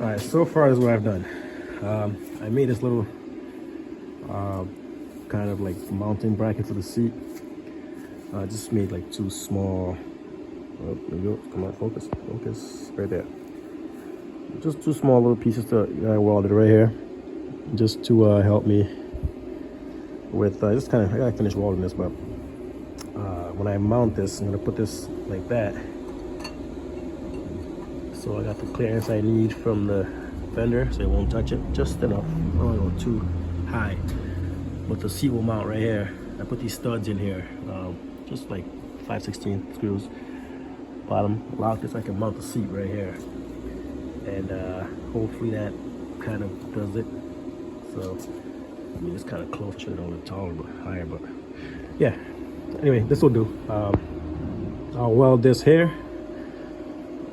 All right, so far is what I've done. I made this little kind of like mounting bracket for the seat. I just made like two small, oh, there you go, come on, focus, right there. Just two small little pieces that I welded right here, just to help me with, just kind of, I gotta finish welding this, but when I mount this, I'm gonna put this like that. So I got the clearance I need from the fender, so it won't touch it, just enough. I don't want to go too high. But the seat will mount right here. I put these studs in here, just like 5/16 screws. Bottom lock this, I can mount the seat right here, and hopefully that kind of does it. So I mean, it's kind of close. I should have done a little taller, but higher. But yeah. Anyway, this will do. I'll weld this here.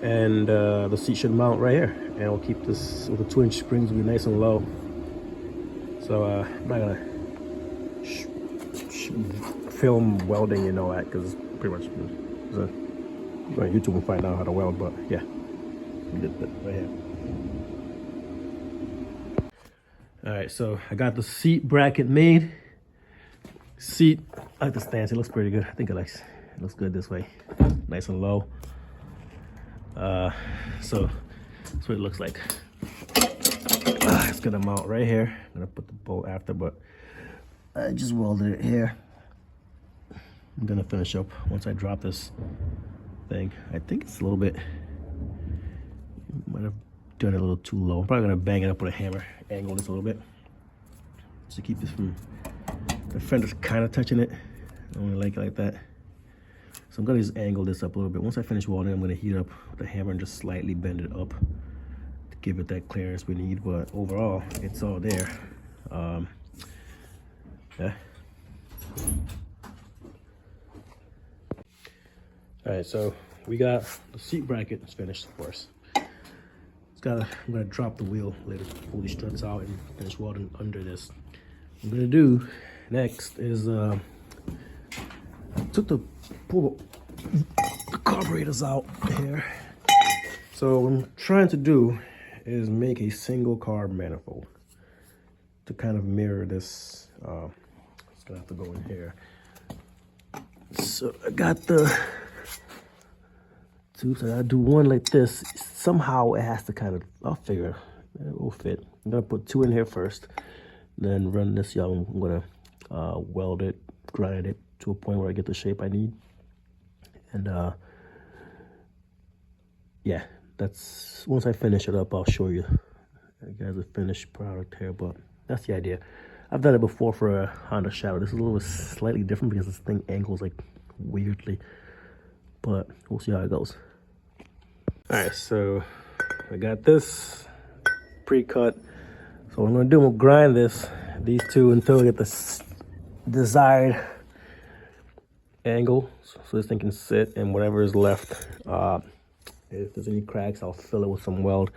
And the seat should mount right here, and I'll keep this with the 2-inch springs, will be nice and low. So I'm not gonna film welding, you know that, because pretty much go on YouTube and find out how to weld. But yeah, we did that right here. All right, so I got the seat bracket made. Seat, I like the stance. It looks pretty good. I think it looks good this way, nice and low. So that's what it looks like. It's gonna mount right here. I'm gonna put the bolt after, but I just welded it here. I'm gonna finish up once I drop this thing. I think it's a little bit, might have done it a little too low. I'm probably gonna bang it up with a hammer, angle this a little bit to keep this from the fender's kind of touching it. I don't really like it like that. So I'm gonna just angle this up a little bit. Once I finish welding, I'm gonna heat it up with the hammer and just slightly bend it up to give it that clearance we need. But overall, it's all there. Yeah. All right, so we got the seat bracket. It's finished, of course. I'm gonna drop the wheel later, pull these struts out, and finish welding under this. What I'm gonna do next is I took the carburetors out here. So what I'm trying to do is make a single carb manifold to kind of mirror this. It's gonna have to go in here. So I got the tubes. I gotta do one like this. Somehow it has to kind of, I'll figure it will fit. I'm gonna put two in here first, then run this young. I'm gonna weld it, grind it to a point where I get the shape I need. And yeah, that's, once I finish it up, I'll show you guys a finished product here, but that's the idea. I've done it before for a Honda Shadow. This is a little bit slightly different because this thing angles like weirdly, but we'll see how it goes. All right, so I got this pre-cut. So what I'm gonna do, I'm gonna grind these two until I get the desired angle, so this thing can sit, and whatever is left, if there's any cracks, I'll fill it with some weld.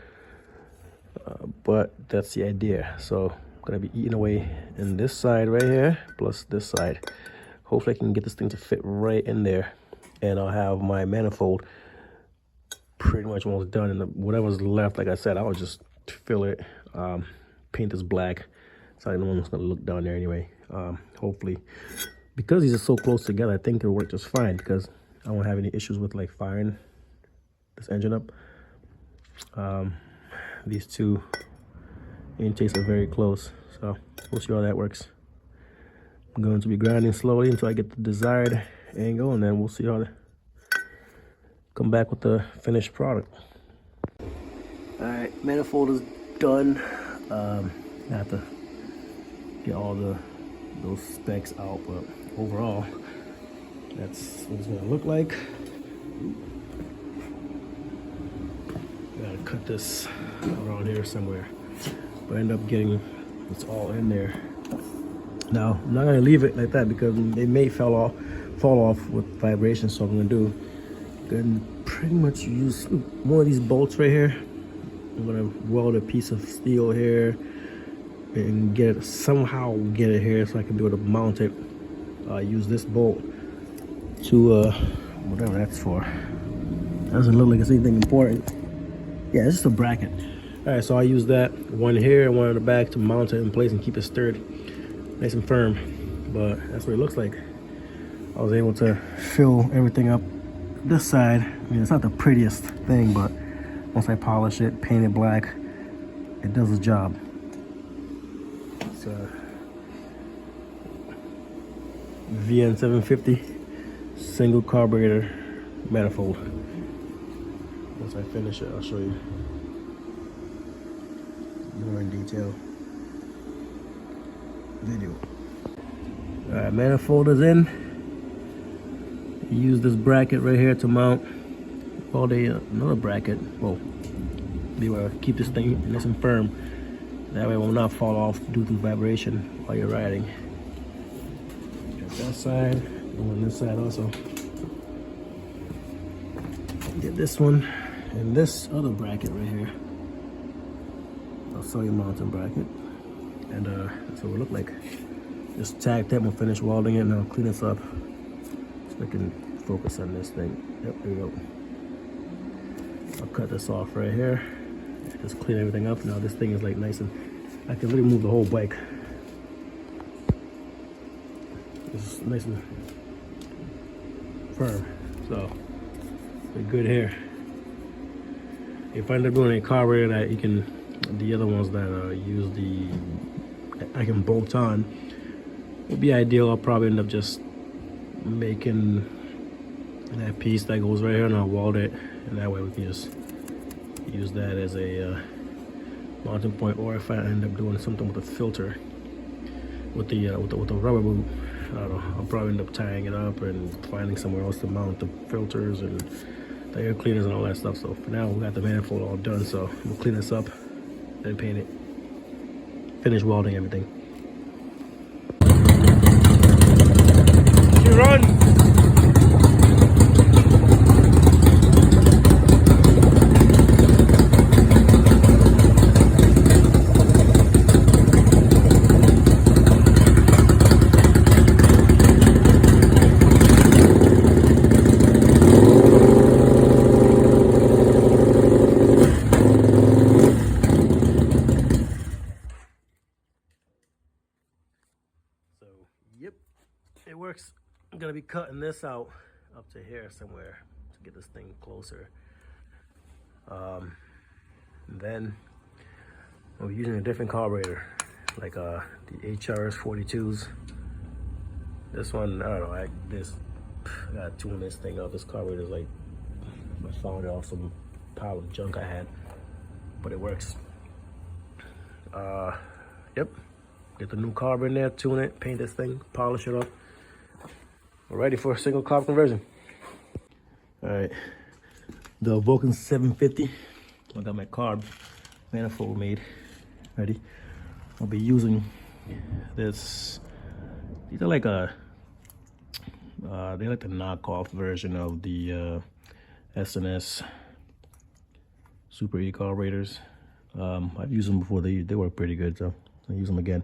But that's the idea. So I'm gonna be eating away in this side right here, plus this side. Hopefully I can get this thing to fit right in there, and I'll have my manifold pretty much almost done. And whatever's left, like I said, I'll just fill it, paint this black, so I know one's gonna look down there anyway. Hopefully, because these are so close together, I think it'll work just fine, because I won't have any issues with like firing this engine up. These two intakes are very close, so we'll see how that works. I'm going to be grinding slowly until I get the desired angle, and then we'll see how to come back with the finished product. All right, manifold is done. I have to get all those specs out, but overall, that's what it's gonna look like. Gotta cut this around here somewhere, but I end up getting it's all in there. Now I'm not gonna leave it like that because it may fall off with vibration. So I'm gonna pretty much use one of these bolts right here. I'm gonna weld a piece of steel here and somehow get it here so I can be able to mount it. Use this bolt to whatever that's for. Doesn't look like it's anything important. Yeah, it's just a bracket. All right, so I use that one here and one in the back to mount it in place and keep it sturdy, nice and firm. But that's what it looks like. I was able to fill everything up this side. I mean, it's not the prettiest thing, but once I polish it, paint it black, it does its job. It's a VN750 single carburetor manifold. Once I finish it, I'll show you more in detail video. All right, manifold is in. Use this bracket right here to mount another bracket. Well, be able to keep this thing nice and firm. That way it will not fall off due to vibration while you're riding. Got that side, and on this side also. Get this one and this other bracket right here. I'll show you mounting bracket. And that's what it look like. Just tag that, we'll finish welding it, and I'll clean this up so I can focus on this thing. Yep, there we go. I'll cut this off right here. Just clean everything up. Now this thing is like nice and I can literally move the whole bike. It's nice and firm. So we're good here. If I end up doing a carburetor that you can, the other ones that use I can bolt on, would be ideal. I'll probably end up just making that piece that goes right here and I'll weld it, and that way we can just use that as a mounting point. Or if I end up doing something with a filter with the rubber boot, I don't know, I'll probably end up tying it up and finding somewhere else to mount the filters and the air cleaners and all that stuff. So for now we got the manifold all done, so we'll clean this up and paint it, finish welding everything. You run! Yep, it works. I'm gonna be cutting this out up to here somewhere to get this thing closer. Then we're using a different carburetor, like the HRS 42s. This one, I don't know, I gotta tune this thing up. This carburetor is like, I found it off some pile of junk I had, but it works. Yep. Get the new carb in there, tune it, paint this thing, polish it up. We're ready for a single carb conversion. All right, the Vulcan 750. I got my carb manifold made, ready. I'll be using this. These are like they're like the knockoff version of the S&S Super E carburetors. I've used them before, they work pretty good, so I'll use them again.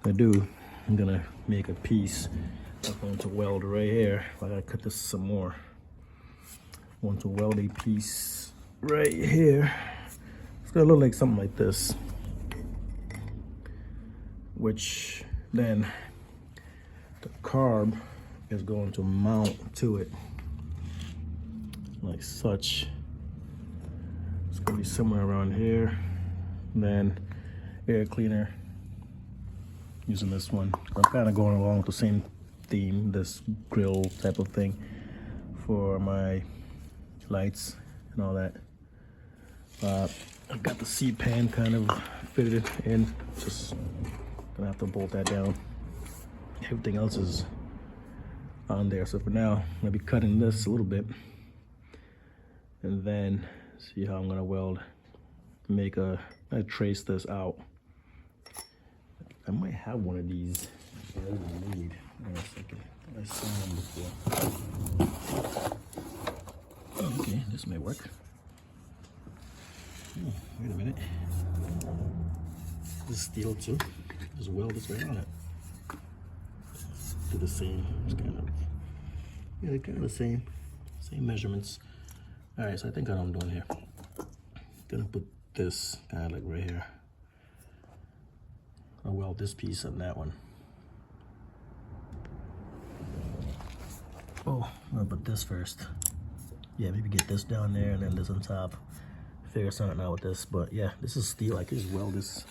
I'm gonna make a piece. I'm going to weld right here. I gotta cut this some more. I want to weld a piece right here. It's gonna look like something like this, which then the carb is going to mount to it like such. It's gonna be somewhere around here. And then air cleaner, using this one. I'm kind of going along with the same theme, this grill type of thing for my lights and all that. I've got the seat pan kind of fitted in, just gonna have to bolt that down. Everything else is on there. So for now, I'm gonna be cutting this a little bit and then see how I'm gonna weld, I trace this out. I might have one of these made. Wait a second. I saw them before. Oh, okay, this may work. Oh, wait a minute. This is steel too. Just weld this right on it. Do the same. It's kind of, yeah, they're kind of the same measurements. All right, so I think I know what I'm doing here. Gonna put this kind of like right here. I'll weld this piece on that one. Oh, I'll put this first. Yeah, maybe get this down there and then this on top. Figure something out with this, but yeah, this is steel. I can just weld this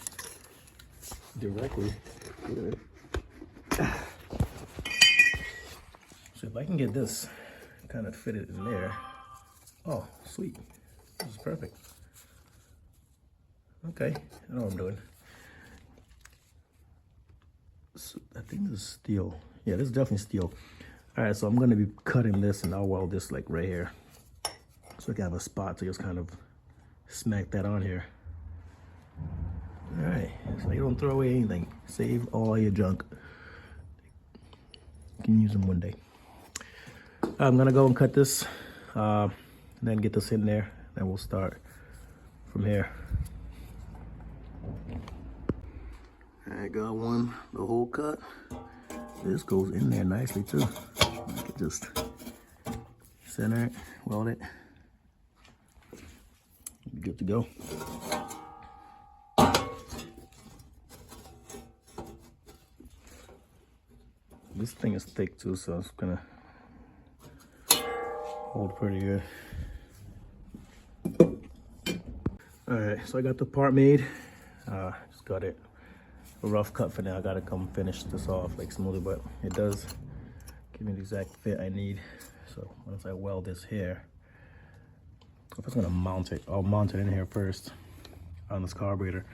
directly. So if I can get this kind of fitted in there, oh, sweet. This is perfect. Okay, I know what I'm doing. So I think this is steel. Yeah, this is definitely steel. All right, so I'm gonna be cutting this and I'll weld this like right here. So I can have a spot to just kind of smack that on here. All right, so you don't throw away anything. Save all your junk. You can use them one day. I'm gonna go and cut this, and then get this in there, and we'll start from here. I got one, the hole cut. This goes in there nicely too. I can just center it, weld it. Good to go. This thing is thick too, so it's gonna hold pretty good. All right, so I got the part made. Just got it a rough cut for now. I gotta come finish this off like smoothly, but it does give me the exact fit I need. So once I weld this here, if I was gonna mount it, I'll mount it in here first on this carburetor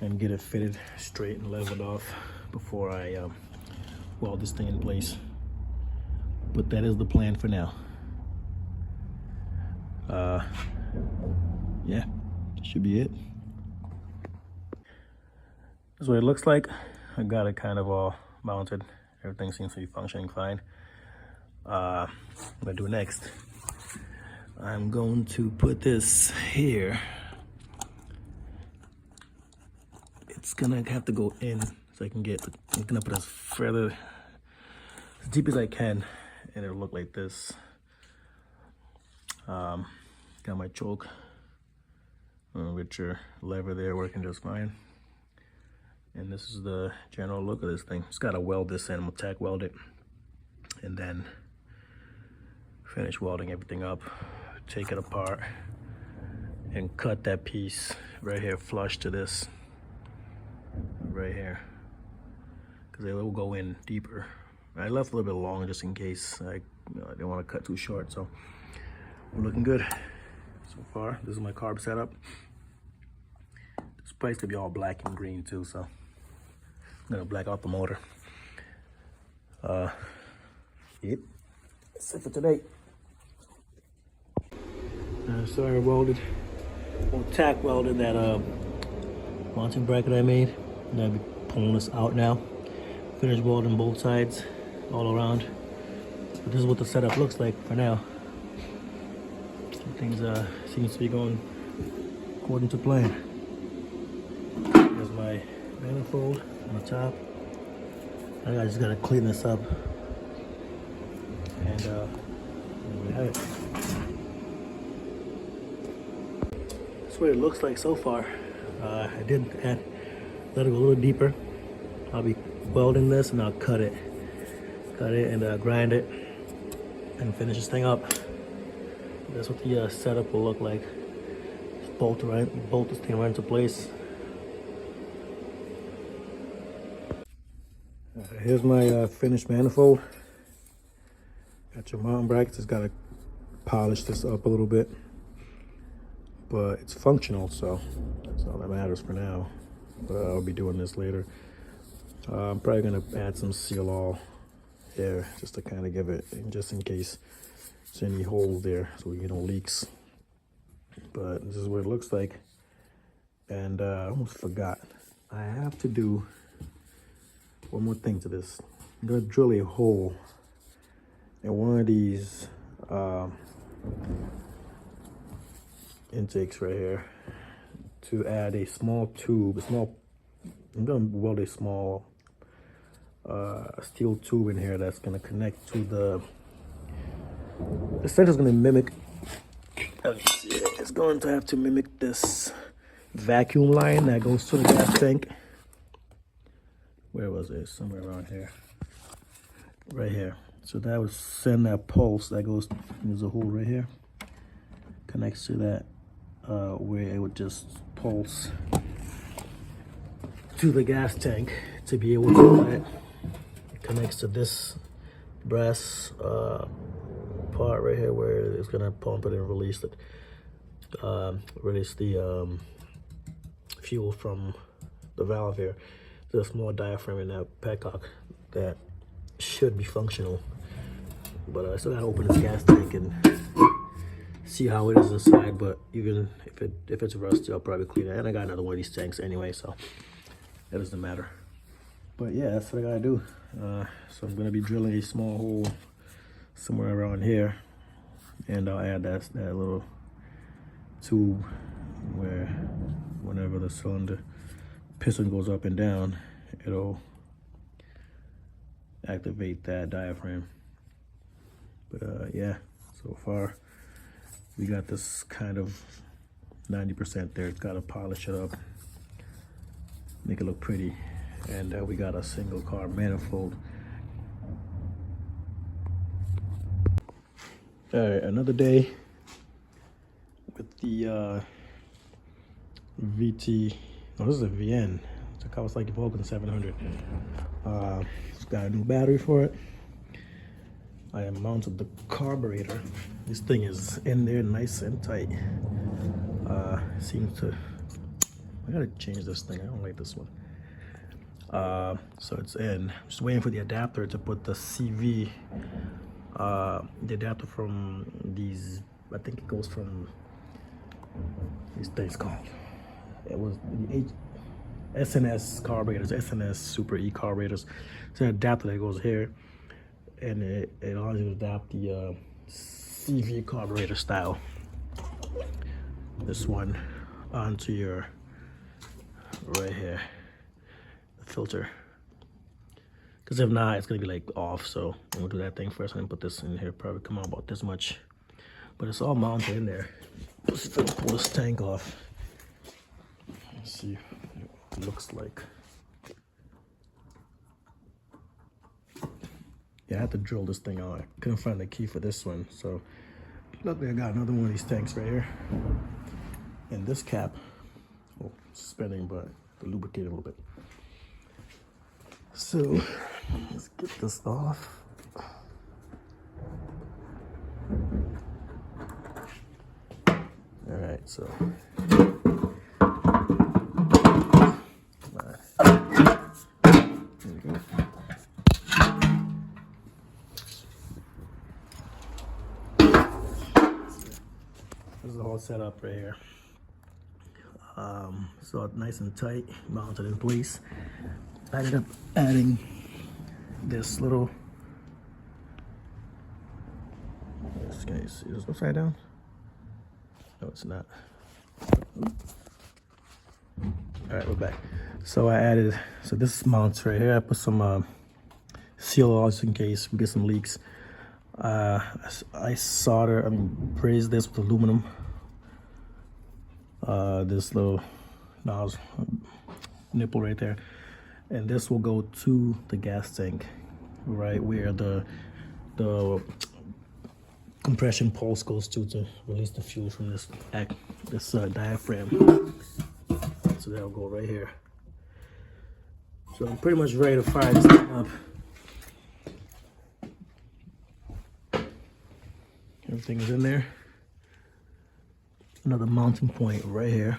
and get it fitted straight and leveled off before I weld this thing in place. But that is the plan for now. Yeah, should be it. This is what it looks like. I got it kind of all mounted. Everything seems to be functioning fine. What I'm gonna do next, I'm going to put this here. It's gonna have to go in so I can get, I'm gonna put this further, as deep as I can, and it'll look like this. Got my choke with your lever there working just fine. And this is the general look of this thing. Just gotta weld this in, I'm gonna tack weld it, and then finish welding everything up, take it apart, and cut that piece right here flush to this, right here, because it will go in deeper. I left a little bit long just in case. I didn't want to cut too short, so we're looking good so far. This is my carb setup. This place could be all black and green too, so I'm gonna black out the motor. Yep, that's it for today. So I welded, or tack welded that mounting bracket I made, and I'll be pulling this out now. Finished welding both sides all around. But this is what the setup looks like for now. Things seems to be going according to plan. There's my manifold on the top. I just gotta clean this up, and there we have it. That's what it looks like so far. I did let it go a little deeper. I'll be welding this and I'll cut it and grind it and finish this thing up. That's what the setup will look like. Just bolt this thing right into place. Here's my finished manifold. Got your mounting brackets. Just gotta polish this up a little bit, but it's functional, so that's all that matters for now. But I'll be doing this later. I'm probably gonna add some seal all here just to kind of give it, just in case there's any holes there, so we get no leaks. But this is what it looks like. And I almost forgot, I have to do one more thing to this. I'm gonna drill a hole in one of these intakes right here to add a small tube, I'm gonna weld a small steel tube in here that's gonna connect to the center's gonna mimic, it's it's going to have to mimic this vacuum line that goes to the gas tank. Where was it? Somewhere around here. Right here. So that would send that pulse that goes, there's a hole right here, connects to that, where it would just pulse to the gas tank to be able to run it. It connects to this brass part right here where it's gonna pump it and release it. Release the fuel from the valve here. There's a small diaphragm in that petcock that should be functional, but I still gotta open this gas tank and see how it is inside. But even if it's rusty, I'll probably clean it. And I got another one of these tanks anyway, so that doesn't matter. But yeah, that's what I gotta do. So I'm gonna be drilling a small hole somewhere around here, and I'll add that little tube where whenever the cylinder piston goes up and down, it'll activate that diaphragm. But yeah, so far we got this kind of 90% there. It's got to polish it up, make it look pretty, and we got a single car manifold. All right, another day with the VT. Oh, this is a VN. It's a Kawasaki Vulcan 750. It's got a new battery for it. I am mounted the carburetor. This thing is in there nice and tight. Seems to, I gotta change this thing. I don't like this one. So it's in. I'm just waiting for the adapter to put the CV, the adapter from these, I think it goes from these things called. It was the SNS carburetors, SNS Super E carburetors. It's an adapter that goes here, and it allows you to adapt the CV carburetor style. This one onto your right here, the filter. Because if not, it's gonna be like off. So I'm gonna do that thing first and put this in here. Probably come out about this much, but it's all mounted in there. Let's pull this tank off. Let's see what it looks like. Yeah, I had to drill this thing out. I couldn't find the key for this one, so luckily I got another one of these tanks right here. And this cap, oh, it's spinning, but to lubricate a little bit. So let's get this off. All right, so this is the whole setup right here. So nice and tight, mounted in place. I ended up adding this little, can you see this upside down? No, it's not. All right, we're back. So I added, so this mounts right here. I put some seal oils in case we get some leaks. I braised this with aluminum. This little nozzle nipple right there, and this will go to the gas tank, right where the compression pulse goes to release the fuel from this diaphragm. So that'll go right here. So I'm pretty much ready to fire this thing up. Everything is in there. Another mounting point right here.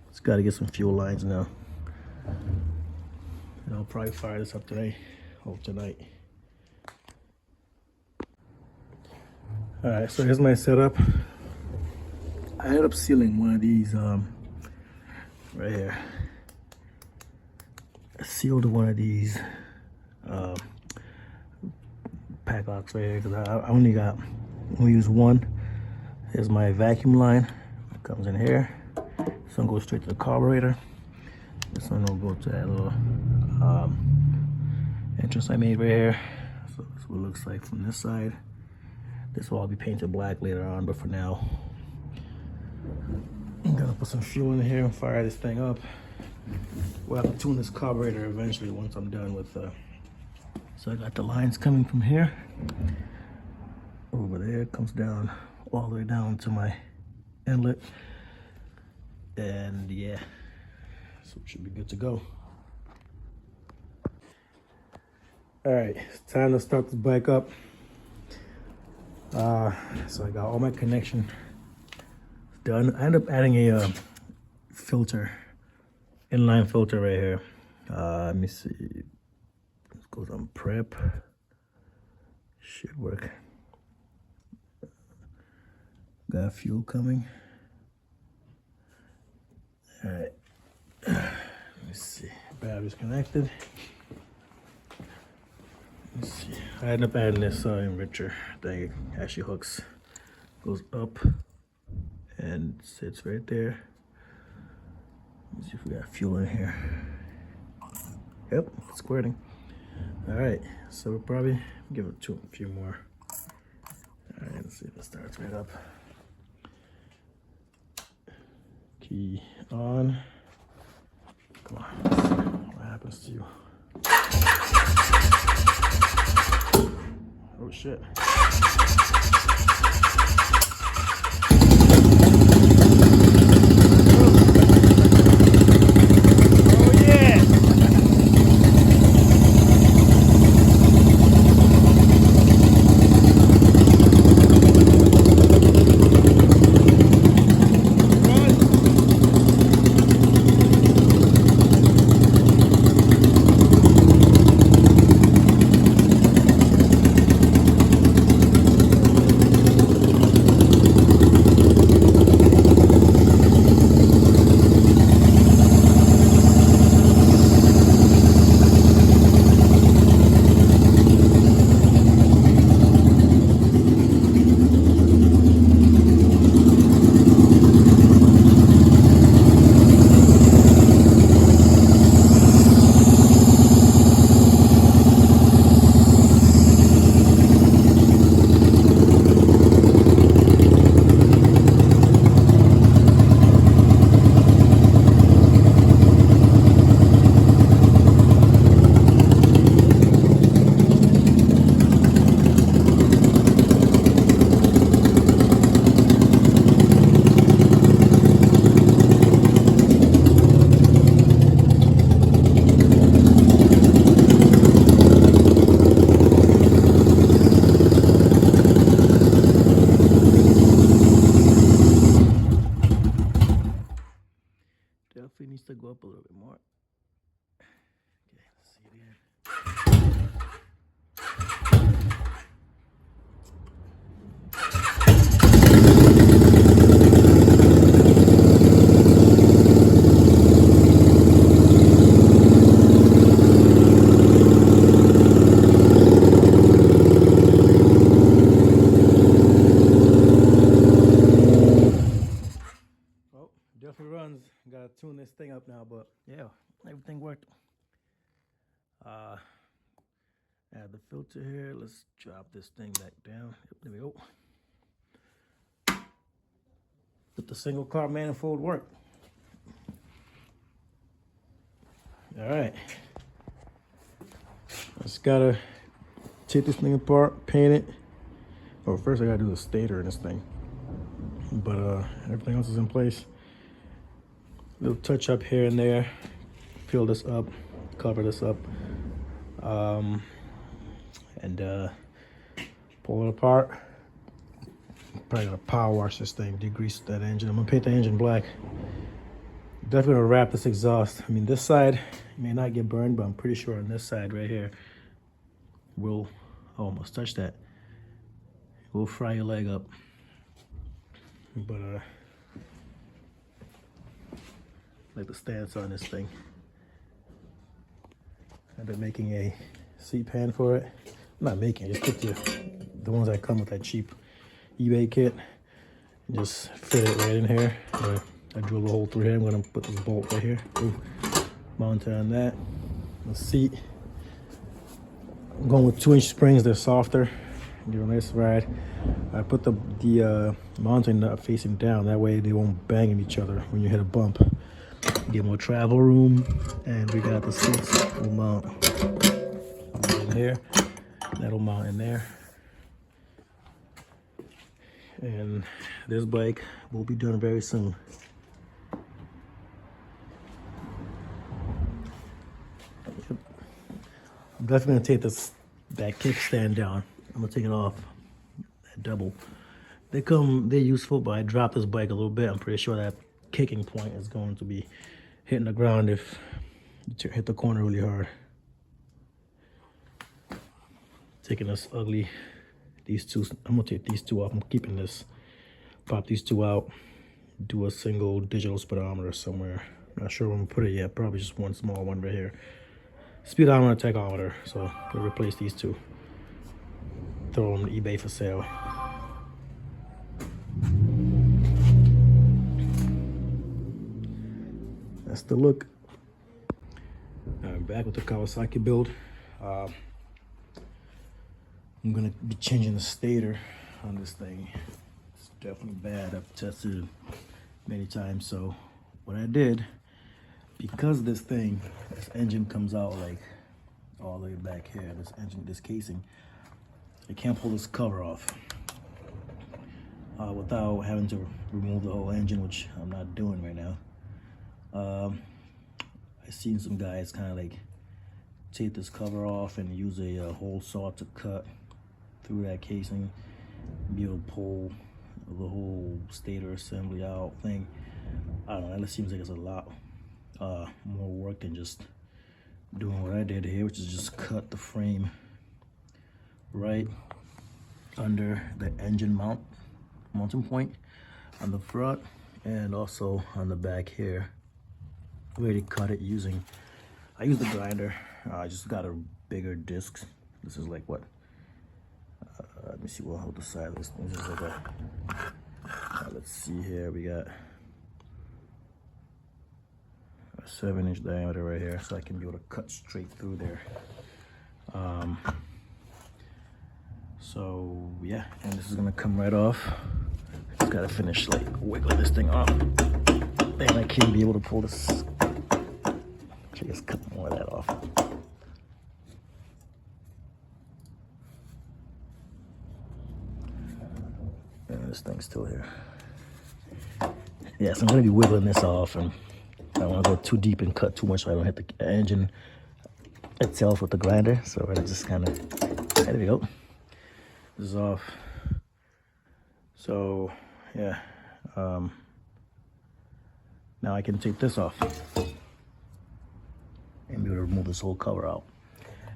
Just got to get some fuel lines now. And I'll probably fire this up today or tonight. All right, so here's my setup. I ended up sealing one of these right here. I sealed one of these padlocks right here because I only use one. Here's my vacuum line. It comes in here. This one goes straight to the carburetor. This one will go to that little entrance I made right here. So that's what it looks like from this side. This will all be painted black later on, but for now, I'm gonna put some fuel in here and fire this thing up. We'll have to tune this carburetor eventually once I'm done with. So I got the lines coming from here over there. It comes down all the way down to my inlet, and yeah, so it should be good to go. All right, it's time to start this bike up. So I got all my connection done. I ended up adding a filter, inline filter right here. Let me see. This goes on prep. Should work. Got fuel coming. All right. Let me see. Battery's connected. Let's see. I ended up adding this enricher thing. It actually hooks, goes up, and sits right there. Let's see if we got fuel in here. Yep, it's squirting. All right, so we'll probably give it a few more. All right, let's see if it starts right up. Key on. Come on, let's see what happens to you. Oh shit. Definitely needs to go up a little bit more. Okay, let's see it again. Definitely runs. Gotta tune this thing up now, but yeah, everything worked. Add the filter here. Let's drop this thing back down. There we go. But the single car manifold worked. All right. Just gotta take this thing apart, paint it. Well, first I gotta do the stator in this thing. But everything else is in place. Little touch up here and there. Fill this up, cover this up, and pull it apart. Probably gonna power wash this thing, degrease that engine. I'm gonna paint the engine black. Definitely gonna wrap this exhaust. I mean, this side may not get burned, but I'm pretty sure on this side right here will almost touch that. We'll fry your leg up. But like the stance on this thing. I've been making a seat pan for it. I'm not making it, just get the ones that come with that cheap eBay kit. Just fit it right in here. I drilled a hole through here. I'm gonna put this bolt right here. Ooh. Mount it on that. The seat. I'm going with 2-inch springs. They're softer. Give a nice ride. I put the mounting nut facing down. That way they won't bang in each other when you hit a bump. Get more travel room, and we got the seats will mount in here. That'll mount in there. And this bike will be done very soon. I'm definitely gonna take that kickstand down. I'm gonna take it off. That double. They're useful, but I dropped this bike a little bit. I'm pretty sure that kicking point is going to be hitting the ground if you hit the corner really hard. Taking this ugly, these two, I'm gonna take these two off. I'm keeping this, pop these two out, do a single digital speedometer somewhere. Not sure where I'm gonna put it yet, probably just one small one right here. Speedometer, tachometer, so we'll replace these two. Throw them on eBay for sale. That's the look. I'm back with the Kawasaki build. I'm gonna be changing the stator on this thing. It's definitely bad. I've tested it many times. So what I did, because this engine comes out like all the way back here, this casing, I can't pull this cover off without having to remove the whole engine, which I'm not doing right now. I've seen some guys kind of like take this cover off and use a hole saw to cut through that casing, be able to pull the whole stator assembly out thing. I don't know, that seems like it's a lot more work than just doing what I did here, which is just cut the frame right under the engine mounting point on the front and also on the back here. Already cut it using, I used the grinder. I just got a bigger disc. This is like what, let me see what hold the side of this. This is like a, let's see here, we got a 7-inch diameter right here, so I can be able to cut straight through there. So yeah, and this is gonna come right off. Just gotta finish like wiggling this thing off, and I can be able to pull this. Actually, just cut more of that off. And this thing's still here. Yes, I'm gonna be wiggling this off, and I don't want to go too deep and cut too much so I don't hit the engine itself with the grinder. So I just kind of, there we go. This is off. So yeah, now I can take this off and be able to remove this whole cover out.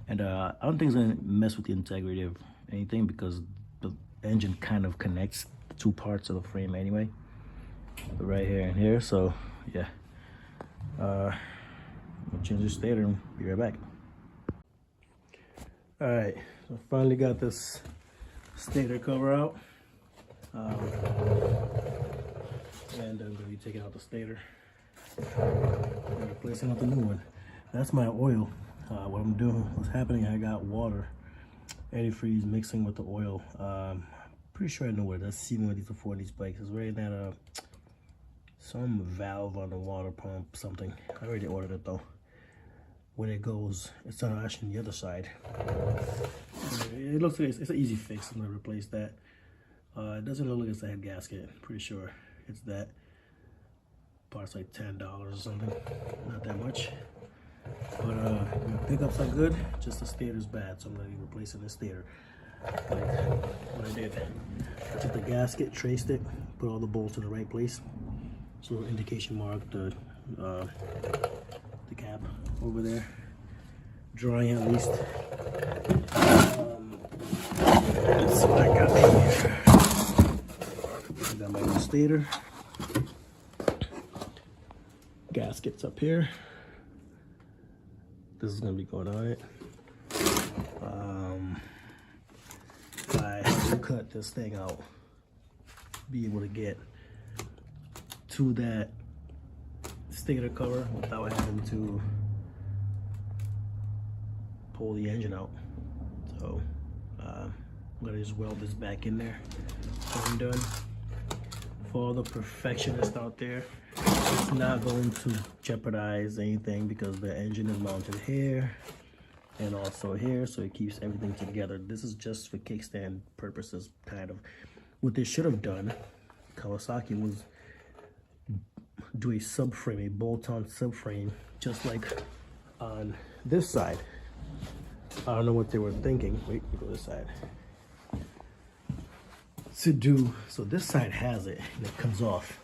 And I don't think it's gonna mess with the integrity of anything because the engine kind of connects the two parts of the frame anyway, right here and here. So yeah, I'm gonna change the stator and be right back. All right, so I finally got this stator cover out, and I'm gonna be taking out the stator and replacing with the new one. That's my oil. What I'm doing, what's happening, I got water, antifreeze mixing with the oil. Pretty sure I know where that's seen with these before these bikes. It's right in that some valve on the water pump, something. I already ordered it though. When it goes, it's on actually the other side. It looks like it's an easy fix. I'm gonna replace that. It doesn't look like it's a head gasket. Pretty sure it's that. Part's like $10 or something. Not that much. But the pickups are good. Just the stator's bad, so I'm gonna be replacing the stator. Like what I did. I took the gasket, traced it, put all the bolts in the right place. So indication mark the cap over there, drawing at least. Let's see what I got here. I got my new stator. Gaskets up here. This is gonna be going on it. I have to cut this thing out, be able to get to that stator cover without having to pull the engine out. So I'm gonna just weld this back in there. So I'm done. For all the perfectionists out there, it's not going to jeopardize anything because the engine is mounted here and also here, so it keeps everything together. This is just for kickstand purposes, kind of. What they should have done, Kawasaki, was do a subframe, a bolt-on subframe, just like on this side. I don't know what they were thinking. Wait, go this side. To do, so this side has it, and it comes off.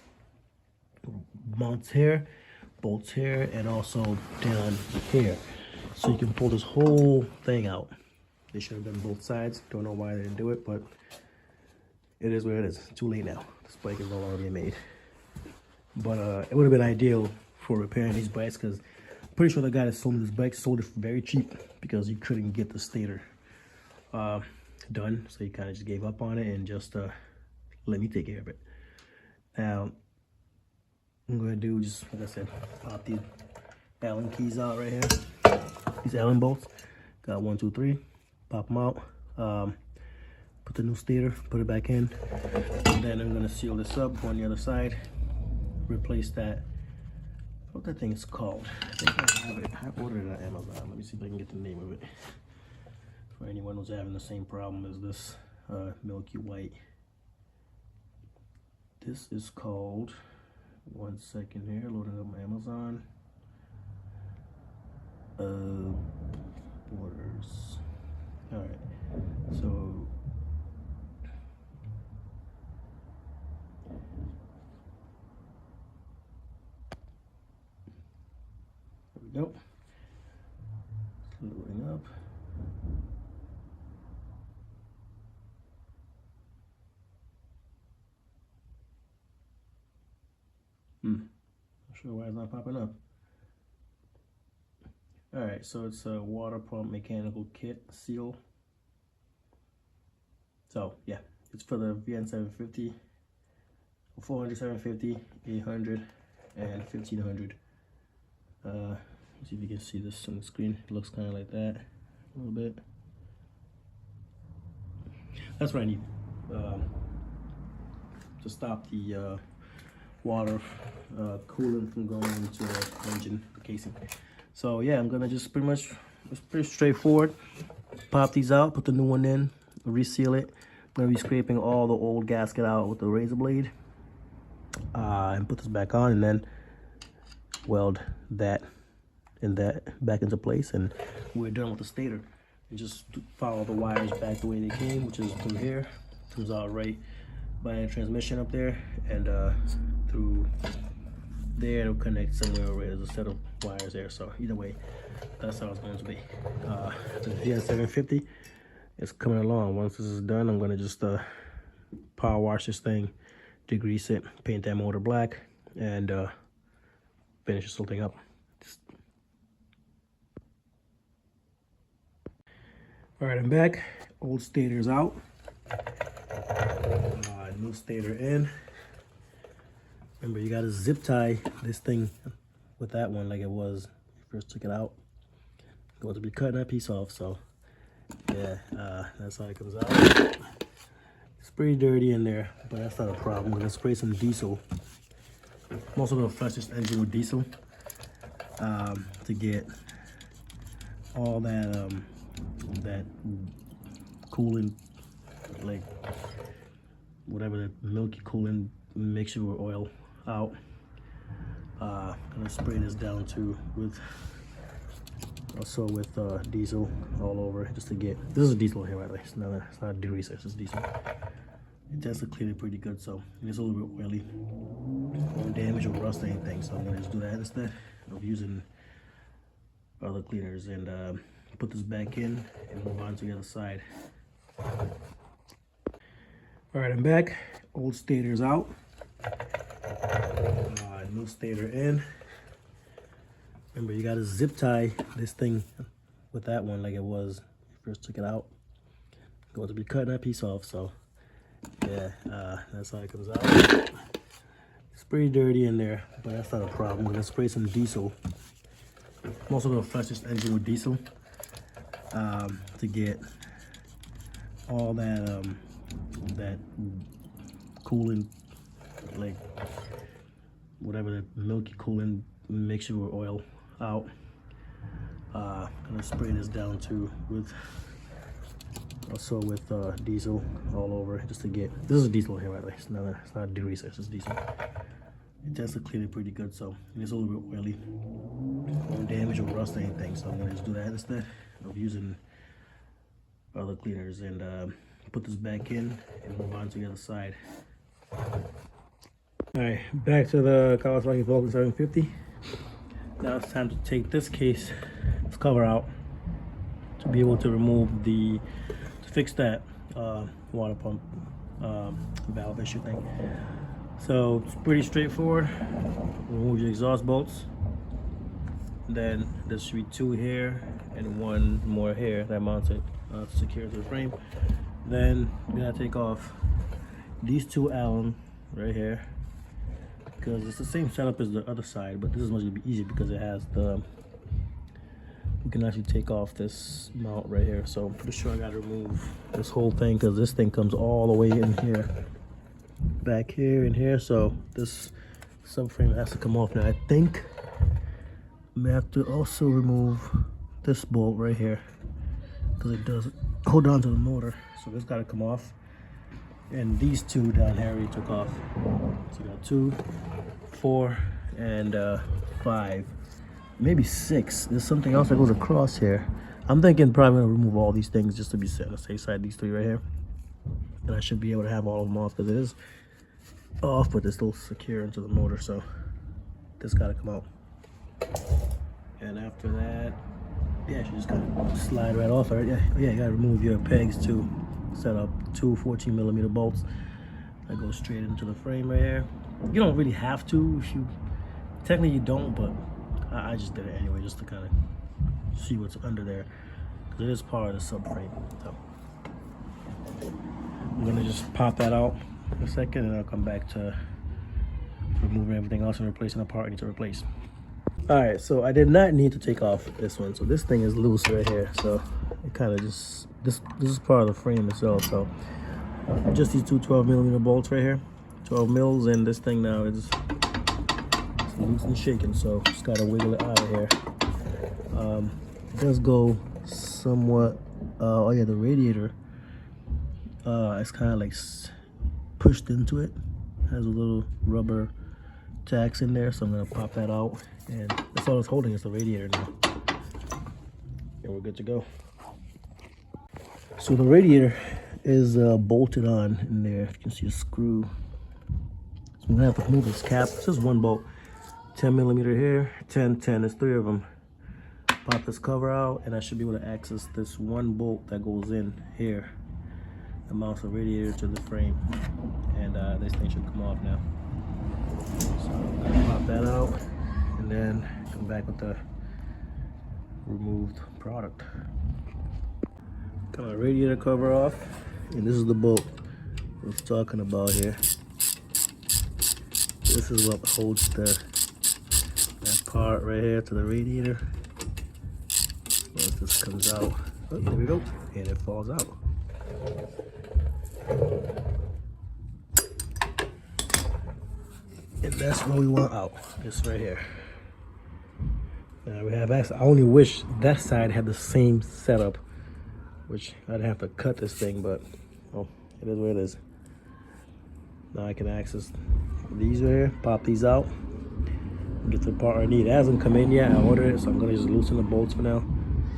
Mounts here, bolts here, and also down here. So you can pull this whole thing out. They should have done both sides. Don't know why they didn't do it, but it is what it is. Too late now. This bike is no longer being made. But it would have been ideal for repairing these bikes, because I'm pretty sure the guy that sold me this bike sold it for very cheap because he couldn't get the stator done. So he kind of just gave up on it and just let me take care of it. Now, I'm going to do, just like I said, pop these Allen keys out right here. These Allen bolts. Got 1, 2, 3. Pop them out. Put the new stator, put it back in. And then I'm going to seal this up on the other side. Replace that. What that thing is called? I think I have it. I ordered it on Amazon. Let me see if I can get the name of it. For anyone who's having the same problem as this milky white. This is called, 1 second here, loading up my Amazon. Borders. Alright, so there we go. Loading up. Not sure why it's not popping up. Alright, so it's a water pump mechanical kit seal. So yeah, it's for the VN750, 400, 750, 800, and 1500. Let's see if you can see this on the screen. It looks kind of like that, a little bit. That's what I need to stop the water coolant from going into the engine casing. So yeah, I'm gonna just pretty much, it's pretty straightforward. Pop these out, put the new one in, reseal it. I'm gonna be scraping all the old gasket out with the razor blade, and put this back on, and then weld that and that back into place, and we're done with the stator. And just follow the wires back the way they came, which is through here, comes out right by the transmission up there, and through there it'll connect somewhere where there's a set of wires there. So either way, that's how it's going to be. The VN750 is coming along. Once this is done, I'm going to just power wash this thing, degrease it, paint that motor black, and finish this whole thing up. All right, I'm back. Old stator's out. New stator in. Remember, you gotta zip tie this thing with that one like it was when you first took it out. Going to be cutting that piece off, so yeah, that's how it comes out. It's pretty dirty in there, but that's not a problem. I'm gonna spray some diesel. I'm also gonna flush this engine with diesel to get all that that coolant, like whatever that milky coolant mixture with oil out. Gonna spray this down too with also with diesel all over, just to get, this is a diesel here by the way, it's not a degreaser, it's just diesel. It tends to clean it pretty good, so it's a little bit oily, won't damage or rust or anything, so I'm gonna just do that instead of using other cleaners, and put this back in and move on to the other side. All right, I'm back. Old stator's out. New stator in. Remember, you gotta zip tie this thing with that one like it was when you first took it out. Going to be cutting that piece off, so yeah, that's how it comes out. It's pretty dirty in there, but that's not a problem. I'm gonna spray some diesel. I'm also gonna flush this engine with diesel to get all that that coolant, like whatever the milky coolant mixture with oil out. Gonna spray this down too with also with diesel all over, just to get, this is diesel here, by the way. It's not degreaser, it's just diesel. It tends to clean it pretty good, so it's a little bit oily. Won't damage or rust or anything, so I'm gonna just do that instead of using other cleaners, and put this back in and move on to the other side. All right, back to the Kawasaki Vulcan 750. Now it's time to take this cover out to be able to remove to fix that water pump valve issue thing. So it's pretty straightforward. Remove your exhaust bolts. Then there should be 2 here and 1 more here that mounts it to secure to the frame. Then we gotta take off these 2 Allen right here, because it's the same setup as the other side, but this is much easier because it has we can actually take off this mount right here. So I'm pretty sure I gotta remove this whole thing, because this thing comes all the way in here, back here and here. So this subframe has to come off. Now I think I may have to also remove this bolt right here, because it does hold on to the motor. So this got to come off, and these 2 down here we took off. So we got 2, 4, and 5, maybe 6. There's something else that goes across here. I'm thinking probably gonna remove all these things just to be set on the safe side. These 3 right here, and I should be able to have all of them off, because it is off, but it's still secure into the motor. So this got to come out. And after that, yeah, you just gotta slide right off. Right? Yeah, you gotta remove your pegs too. Set up 2 14mm bolts that go straight into the frame right here. You don't really have to. Technically you don't, but I just did it anyway, just to kind of see what's under there, because it is part of the subframe. So I'm gonna just pop that out in a second, and I'll come back to removing everything else and replacing the part I need to replace. All right, so I did not need to take off this one. So this thing is loose right here. So it kind of just, this is part of the frame itself. So just these 2 12mm bolts right here, 12 mils, and this thing now is loose and shaking. So just gotta wiggle it out of here. It does go somewhat, oh yeah, the radiator, it's kind of like pushed into it. Has a little rubber tacks in there, so I'm gonna pop that out, and that's all it's holding is the radiator now, and we're good to go. So the radiator is bolted on in there. You can see a screw, so I'm gonna have to remove this cap. It's just 1 bolt, 10mm here, 10, there's 3 of them. Pop this cover out, and I should be able to access this 1 bolt that goes in here that mounts the radiator to the frame, and this thing should come off now. So I'm gonna pop that out and then come back with the removed product. Got my radiator cover off, and this is the bolt I was talking about here. This is what holds that part right here to the radiator. Once this comes out, oh, there we go, and it falls out. And that's what we want out, this right here. Now we have access. I only wish that side had the same setup, which I'd have to cut this thing, but oh, it is what it is. Now I can access these right here, pop these out, get the part I need. It hasn't come in yet, I ordered it, so I'm gonna just loosen the bolts for now.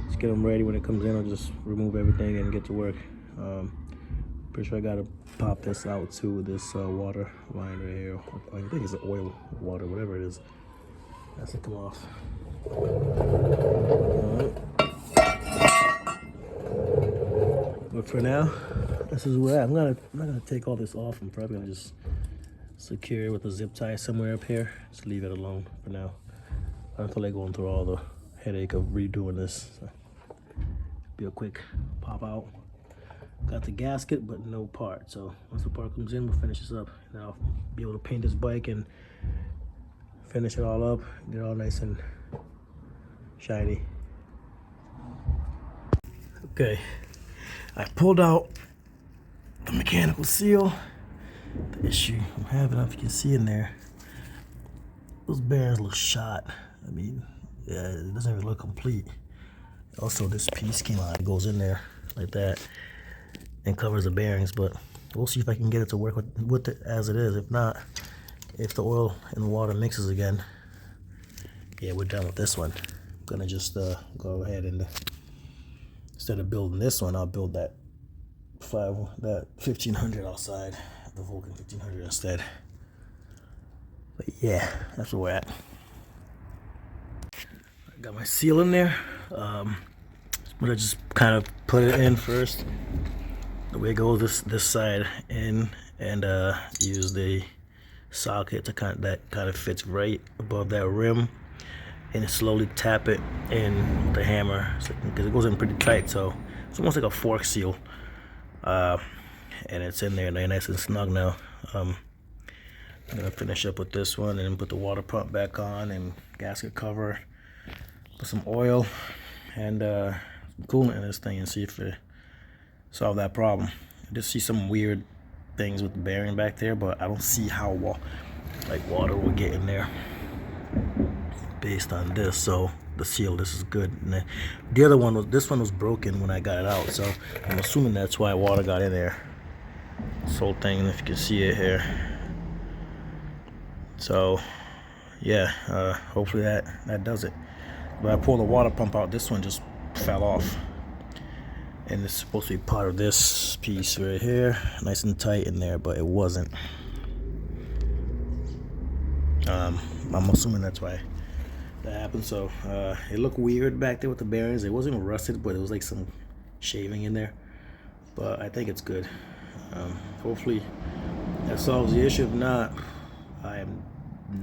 Just get them ready. When it comes in, I'll just remove everything and get to work. Pretty sure I gotta pop this out too, this water line right here. I think it's oil, water, whatever it is. That's to come off. But for now, this is where I'm not gonna take all this off. I'm probably gonna just secure it with a zip tie somewhere up here. Just leave it alone for now. I don't feel like going through all the headache of redoing this. So, be a quick pop out. Got the gasket, but no part. So once the part comes in, we'll finish this up. And I'll be able to paint this bike and finish it all up, get it all nice and shiny. Okay, I pulled out the mechanical seal. The issue I'm having, if you can see in there, those bearings look shot. I mean, yeah, it doesn't even look complete. Also, this piece came out, it goes in there like that and covers the bearings, but we'll see if I can get it to work with it as it is. If not, if the oil and the water mixes again, yeah, we're done with this one. I'm gonna just go ahead and instead of building this one, I'll build that 1500 outside, the Vulcan 1500 instead. But yeah, that's where we're at. I got my seal in there. I'm gonna just kind of put it in first. The way it goes this side in, and use the socket to that kind of fits right above that rim, and slowly tap it in with the hammer because it goes in pretty tight. So it's almost like a fork seal, and it's in there nice and snug now. I'm gonna finish up with this one and put the water pump back on and gasket cover, put some oil and coolant in this thing and see if it solve that problem. I just see some weird things with the bearing back there, but I don't see how water will get in there based on this. So the seal, this is good. And the other one this one was broken when I got it out, so I'm assuming that's why water got in there. This whole thing, if you can see it here. So yeah, hopefully that does it. When I pulled the water pump out, this one just fell off, and it's supposed to be part of this piece right here, nice and tight in there, but it wasn't. I'm assuming that's why that happened. So it looked weird back there with the bearings. It wasn't rusted, but it was like some shaving in there, but I think it's good. Hopefully that solves the issue. If not, I am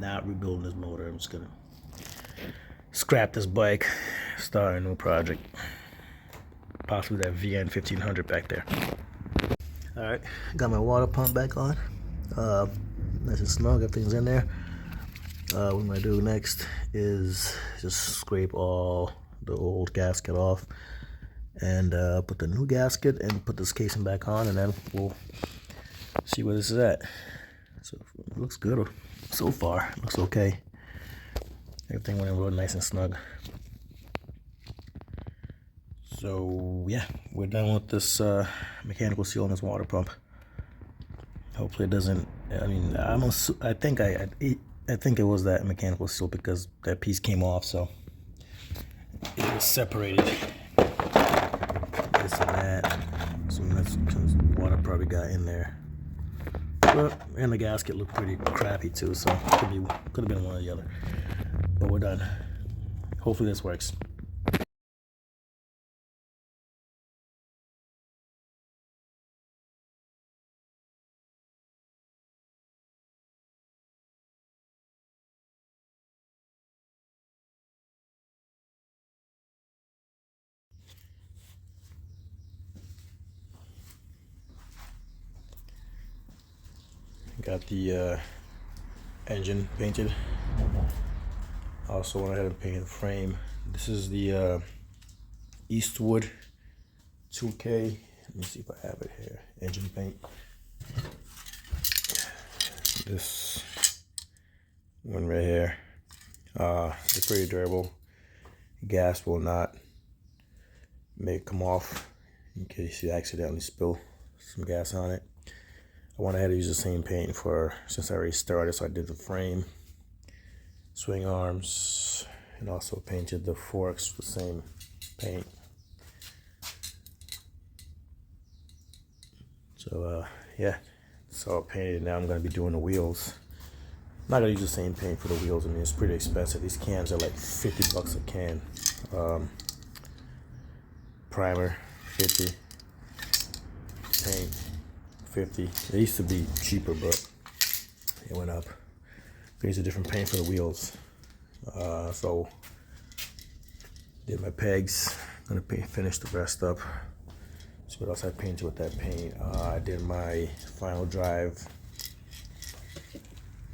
not rebuilding this motor. I'm just gonna scrap this bike, start a new project, possibly that VN 1500 back there. All right, got my water pump back on, nice and snug, everything's in there. What I'm gonna do next is just scrape all the old gasket off and put the new gasket and put this casing back on, and then we'll see where this is at. So it looks good so far, it looks okay. Everything went in real nice and snug. So yeah, we're done with this mechanical seal on this water pump. Hopefully it doesn't, I mean, I think it was that mechanical seal because that piece came off, so it was separated. This and that. So that's because water probably got in there. But, and the gasket looked pretty crappy too, so could have been one or the other. But we're done. Hopefully this works. Got the engine painted. Also went ahead and painted the frame. This is the Eastwood 2K. Let me see if I have it here. Engine paint. This one right here. It's pretty durable. Gas will not come off in case you accidentally spill some gas on it. I went ahead and used the same paint since I already started, so I did the frame, swing arms, and also painted the forks with the same paint. So yeah, it's all painted. Now I'm going to be doing the wheels. I'm not going to use the same paint for the wheels. I mean, it's pretty expensive. These cans are like 50 bucks a can. Primer 50, paint 50. They used to be cheaper, but it went up. I used a different paint for the wheels. So did my pegs. Gonna finish the rest up. See what else I painted with that paint. I did my final drive,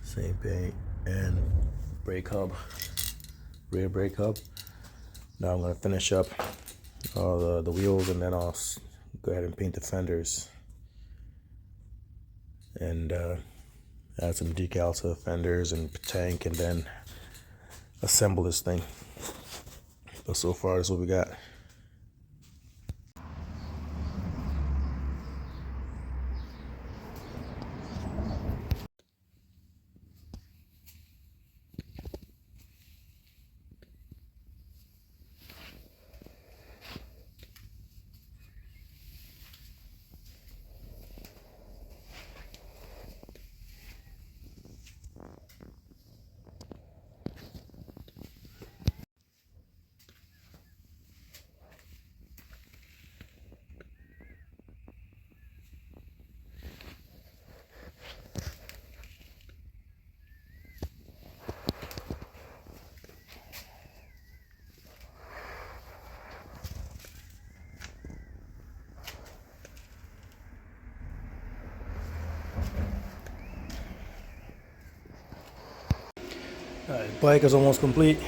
same paint, and brake hub, rear brake hub. Now I'm gonna finish up all the wheels, and then I'll go ahead and paint the fenders. and add some decals to the fenders and tank, and then assemble this thing. But so far, this is what we got. Alright, bike is almost complete.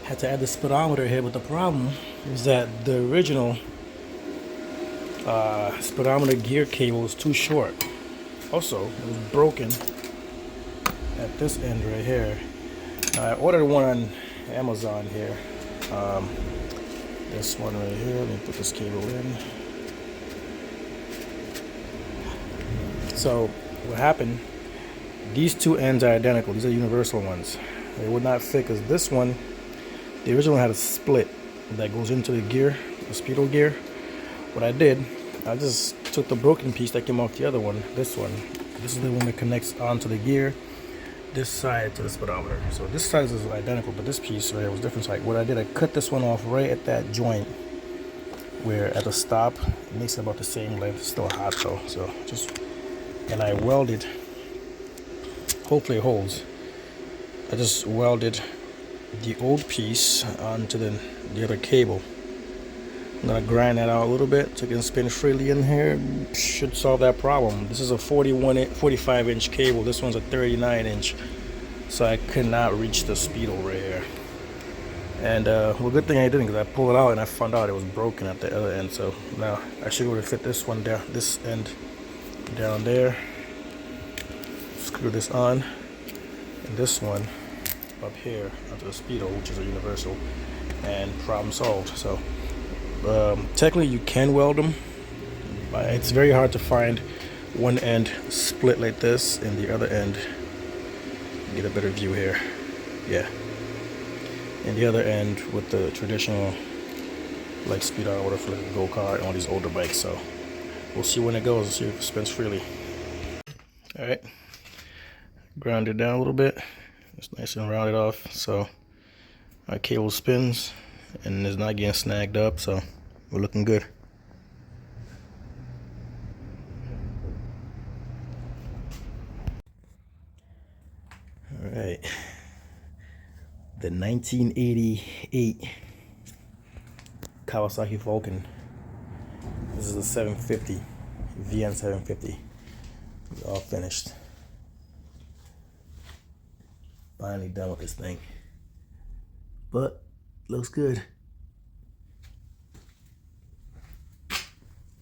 Had to add the speedometer here, but the problem is that the original speedometer gear cable was too short. Also, it was broken at this end right here. I ordered one on Amazon here. This one right here. Let me put this cable in. So what happened? These two ends are identical. These are universal ones. They would not fit because this one, the original had a split that goes into the gear, the speedo gear. What I did, I just took the broken piece that came off the other one, this one. This is the one that connects onto the gear, this side to the speedometer. So this side is identical, but this piece right here was different. So what I did, I cut this one off right at that joint where at the stop, it makes it about the same length. It's still hot though, so and I welded. Hopefully it holds. I just welded the old piece onto the other cable. I'm gonna grind that out a little bit so it can spin freely in here. Should solve that problem. This is a 45 inch cable. This one's a 39 inch. So I could not reach the speedo right here. And well, good thing I didn't, because I pulled it out and I found out it was broken at the other end. So now I should be able to fit this one down, this end down there. Screw this on, and this one up here onto the speedo, which is a universal, and problem solved. So technically you can weld them, but it's very hard to find one end split like this and the other end. Get a better view here, yeah, and the other end with the traditional like speedometer for the go-kart and all these older bikes. So we'll see when it goes, see if it spins freely. All right, ground it down a little bit. It's nice and rounded off, so our cable spins and it's not getting snagged up, so we're looking good. All right, the 1988 Kawasaki Vulcan. This is a 750 VN750. All finished. Finally done with this thing, but looks good.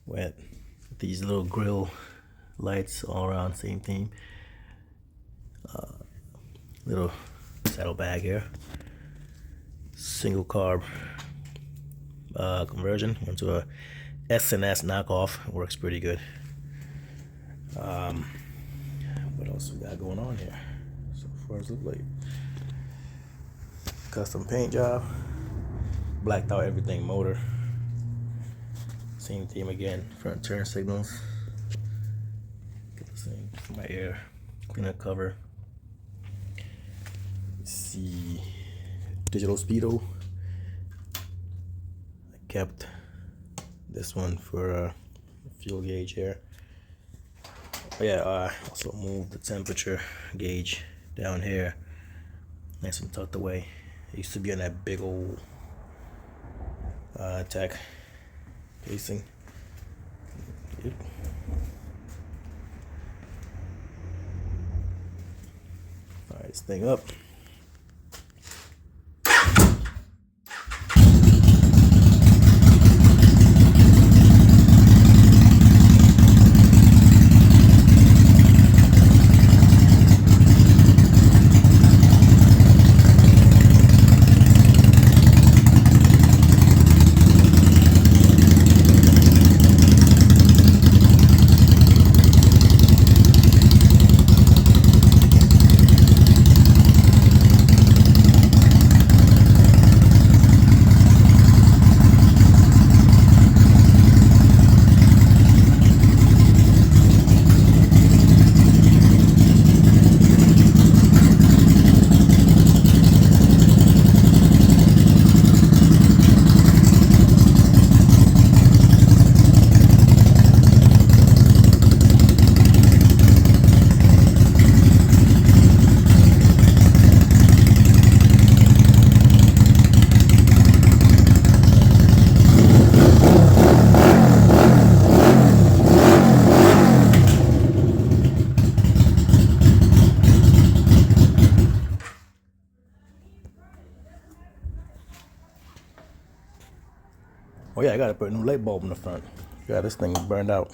Wet. These little grill lights all around, same theme. Little saddlebag here. Single carb conversion into a S&S knockoff. Works pretty good. What else we got going on here? So far as look like custom paint job, blacked out everything, motor, same theme again, front turn signals, get the same for my air cleaner cover. See, digital speedo. I kept this one for fuel gauge here. Oh yeah, I also moved the temperature gauge down here, nice and tucked away. It used to be on that big old tech casing. Yep. Fire this thing up. Oh yeah, I gotta put a new light bulb in the front. Yeah, this thing burned out.